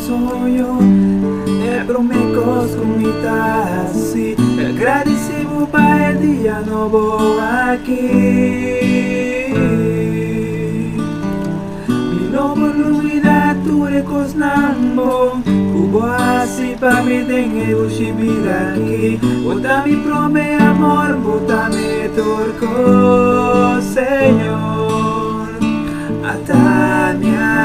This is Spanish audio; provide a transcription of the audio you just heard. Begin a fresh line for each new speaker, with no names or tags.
sonho é pro meus comitas agradecido para el dia novo aqui. Mi novo luida tu recosnambo cubo assim pa me dengue ushibira aqui. Bota mi prome amor, bota mi turco Señor. Atania